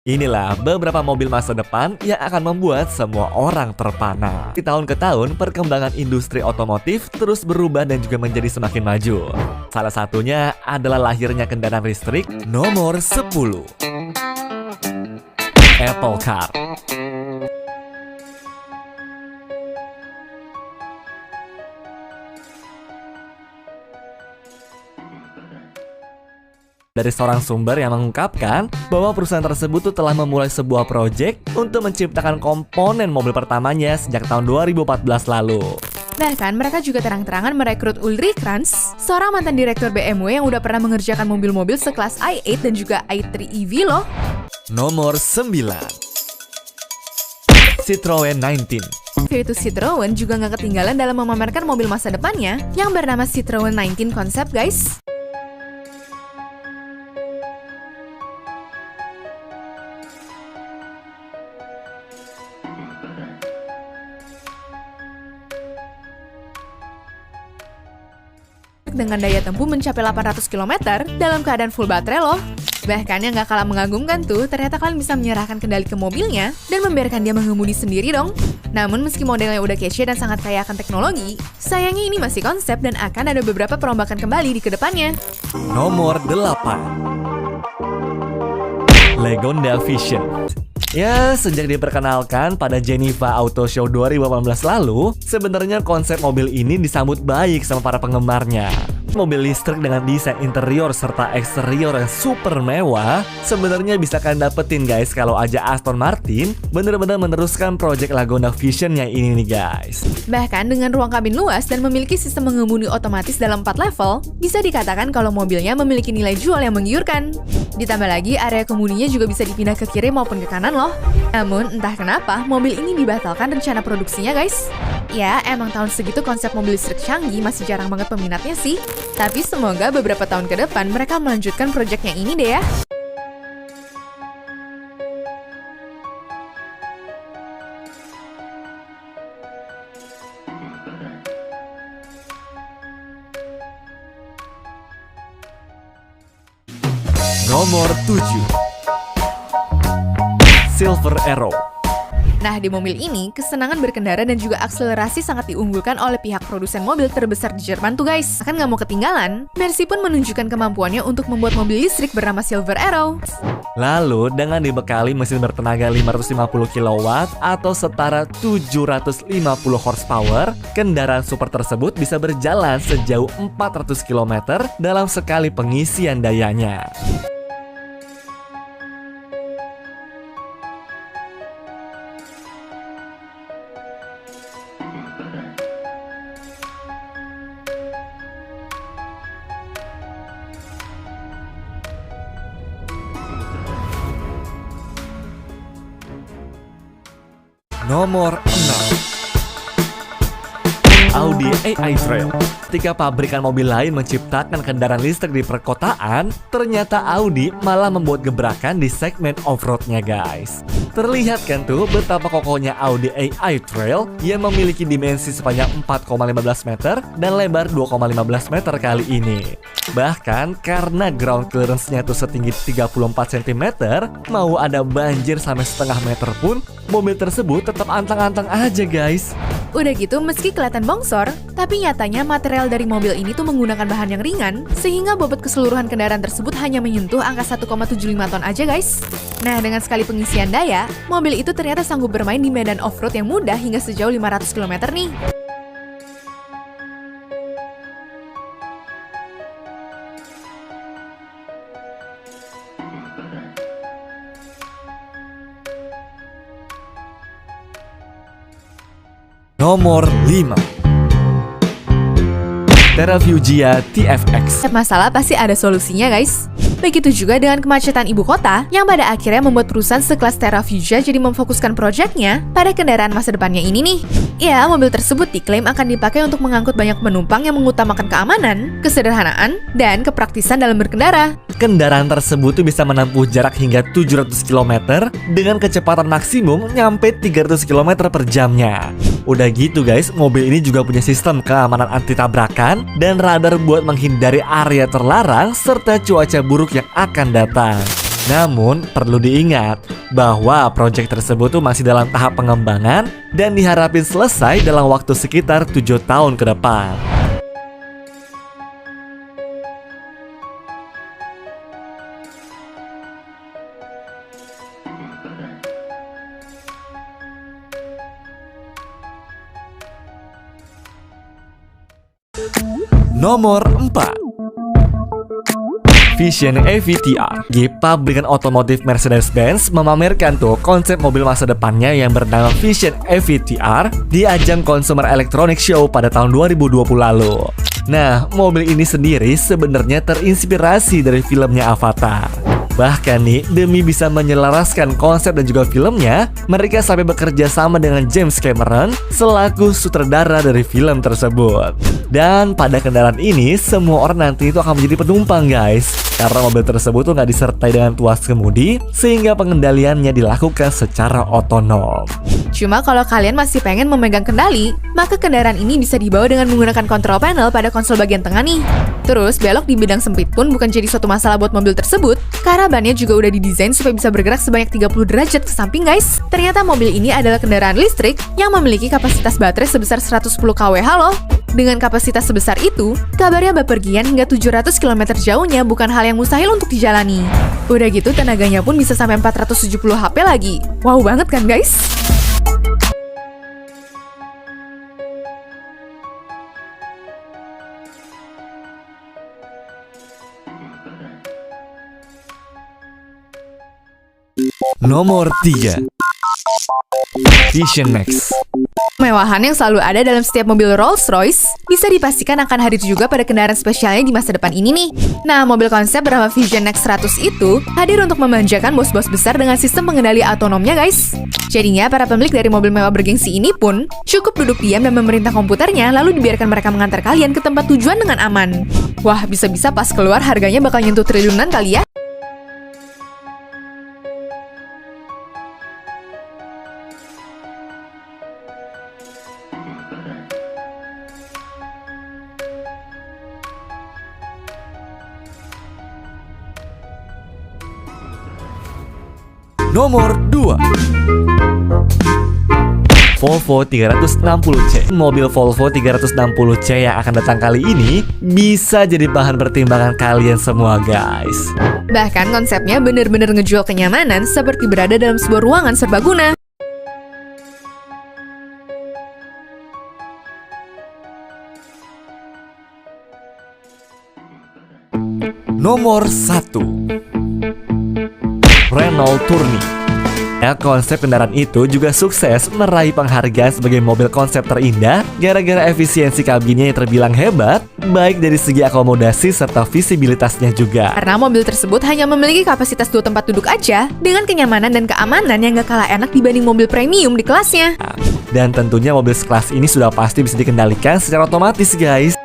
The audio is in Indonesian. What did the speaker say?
Inilah beberapa mobil masa depan yang akan membuat semua orang terpana. Di tahun ke tahun, perkembangan industri otomotif terus berubah dan juga menjadi semakin maju. Salah satunya adalah lahirnya kendaraan listrik nomor 10. Apple Car. Dari seorang sumber yang mengungkapkan bahwa perusahaan tersebut telah memulai sebuah proyek untuk menciptakan komponen mobil pertamanya sejak tahun 2014 lalu. Bahkan mereka juga terang-terangan merekrut Ulrich Kranz, seorang mantan direktur BMW yang udah pernah mengerjakan mobil-mobil sekelas i8 dan juga i3 EV loh. Nomor 9. Citroen 19. Yaitu Citroen juga nggak ketinggalan dalam memamerkan mobil masa depannya yang bernama Citroen 19 Concept, guys. Dengan daya tempuh mencapai 800 km dalam keadaan full baterai loh. Bahkan yang gak kalah mengagumkan tuh, ternyata kalian bisa menyerahkan kendali ke mobilnya dan membiarkan dia mengemudi sendiri dong. Namun meski modelnya udah kece dan sangat kaya akan teknologi, sayangnya ini masih konsep dan akan ada beberapa perombakan kembali di kedepannya. Nomor 8. Lagonda Vision. Ya, sejak diperkenalkan pada Geneva Auto Show 2018 lalu, sebenarnya konsep mobil ini disambut baik sama para penggemarnya. Mobil listrik dengan desain interior serta eksterior yang super mewah sebenarnya bisa kalian dapetin guys kalau aja Aston Martin bener-bener meneruskan proyek Lagonda Vision yang ini nih guys. Bahkan dengan ruang kabin luas dan memiliki sistem mengemudi otomatis dalam 4 level, bisa dikatakan kalau mobilnya memiliki nilai jual yang menggiurkan. Ditambah lagi area kemudinya juga bisa dipindah ke kiri maupun ke kanan loh. Namun entah kenapa mobil ini dibatalkan rencana produksinya guys. Ya emang tahun segitu konsep mobil listrik canggih masih jarang banget peminatnya sih. Tapi semoga beberapa tahun ke depan mereka melanjutkan proyeknya ini deh ya. Nomor 7. Silver Arrow. Nah, di mobil ini, kesenangan berkendara dan juga akselerasi sangat diunggulkan oleh pihak produsen mobil terbesar di Jerman tuh guys. Kan nggak mau ketinggalan, Mercy pun menunjukkan kemampuannya untuk membuat mobil listrik bernama Silver Arrow. Lalu, dengan dibekali mesin bertenaga 550 kW atau setara 750 horsepower, kendaraan super tersebut bisa berjalan sejauh 400 km dalam sekali pengisian dayanya. Nomor 6. Audi AI Trail. Ketika pabrikan mobil lain menciptakan kendaraan listrik di perkotaan, ternyata Audi malah membuat gebrakan di segmen off-roadnya guys. Terlihat kan tuh betapa kokohnya Audi AI Trail yang memiliki dimensi sepanjang 4,15 meter dan lebar 2,15 meter kali ini. Bahkan karena ground clearance-nya tuh setinggi 34 cm, mau ada banjir sampai setengah meter pun, mobil tersebut tetap antang-antang aja guys. Udah gitu, meski kelihatan bongsor, tapi nyatanya material dari mobil ini tuh menggunakan bahan yang ringan, sehingga bobot keseluruhan kendaraan tersebut hanya menyentuh angka 1,75 ton aja guys. Nah, dengan sekali pengisian daya, mobil itu ternyata sanggup bermain di medan off-road yang mudah hingga sejauh 500 km nih. Nomor 5. Terrafugia TFX. Setiap masalah pasti ada solusinya guys. Begitu juga dengan kemacetan ibu kota yang pada akhirnya membuat perusahaan sekelas Terrafugia jadi memfokuskan proyeknya pada kendaraan masa depannya ini nih. Ya, mobil tersebut diklaim akan dipakai untuk mengangkut banyak penumpang yang mengutamakan keamanan, kesederhanaan, dan kepraktisan dalam berkendara. Kendaraan tersebut tuh bisa menempuh jarak hingga 700 km dengan kecepatan maksimum nyampe 300 km per jamnya. Udah gitu guys, mobil ini juga punya sistem keamanan anti tabrakan dan radar buat menghindari area terlarang serta cuaca buruk yang akan datang. Namun, perlu diingat bahwa proyek tersebut tuh masih dalam tahap pengembangan dan diharapin selesai dalam waktu sekitar 7 tahun ke depan. Nomor 4. Vision EV-TR. Pabrikan otomotif Mercedes-Benz memamerkan tuh konsep mobil masa depannya yang bernama Vision EV-TR di ajang Consumer Electronics Show pada tahun 2020 lalu. Nah, mobil ini sendiri sebenarnya terinspirasi dari filmnya Avatar. Bahkan nih, demi bisa menyelaraskan konsep dan juga filmnya, mereka sampai bekerja sama dengan James Cameron selaku sutradara dari film tersebut. Dan pada kendaraan ini, semua orang nanti itu akan menjadi penumpang guys. Karena mobil tersebut tuh nggak disertai dengan tuas kemudi, sehingga pengendaliannya dilakukan secara otonom. Cuma kalau kalian masih pengen memegang kendali, maka kendaraan ini bisa dibawa dengan menggunakan control panel pada konsol bagian tengah nih. Terus, belok di bidang sempit pun bukan jadi suatu masalah buat mobil tersebut, karena bannya juga udah didesain supaya bisa bergerak sebanyak 30 derajat ke samping guys. Ternyata mobil ini adalah kendaraan listrik yang memiliki kapasitas baterai sebesar 110 kWh loh. Dengan kapasitas sebesar itu, kabarnya bepergian hingga 700 km jauhnya bukan hal yang mustahil untuk dijalani. Udah gitu tenaganya pun bisa sampai 470 HP lagi. Wow banget kan guys? Nomor 3. Vision Max. Kemewahan yang selalu ada dalam setiap mobil Rolls-Royce bisa dipastikan akan hadir juga pada kendaraan spesialnya di masa depan ini nih. Nah, mobil konsep bernama Vision Next 100 itu hadir untuk memanjakan bos-bos besar dengan sistem pengendali otonomnya guys. Jadinya para pemilik dari mobil mewah bergengsi ini pun cukup duduk diam dan memerintah komputernya lalu dibiarkan mereka mengantar kalian ke tempat tujuan dengan aman. Wah, bisa-bisa pas keluar harganya bakal nyentuh triliunan kali ya. Nomor 2. Volvo 360C. Mobil Volvo 360C yang akan datang kali ini bisa jadi bahan pertimbangan kalian semua guys. Bahkan konsepnya bener-bener ngejual kenyamanan seperti berada dalam sebuah ruangan serbaguna. Nomor 1. Renault Tourney. Ya, konsep kendaraan itu juga sukses meraih penghargaan sebagai mobil konsep terindah gara-gara efisiensi kabinnya yang terbilang hebat, baik dari segi akomodasi serta visibilitasnya juga. Karena mobil tersebut hanya memiliki kapasitas 2 tempat duduk aja, dengan kenyamanan dan keamanan yang gak kalah enak dibanding mobil premium di kelasnya. Dan tentunya mobil sekelas ini sudah pasti bisa dikendalikan secara otomatis guys.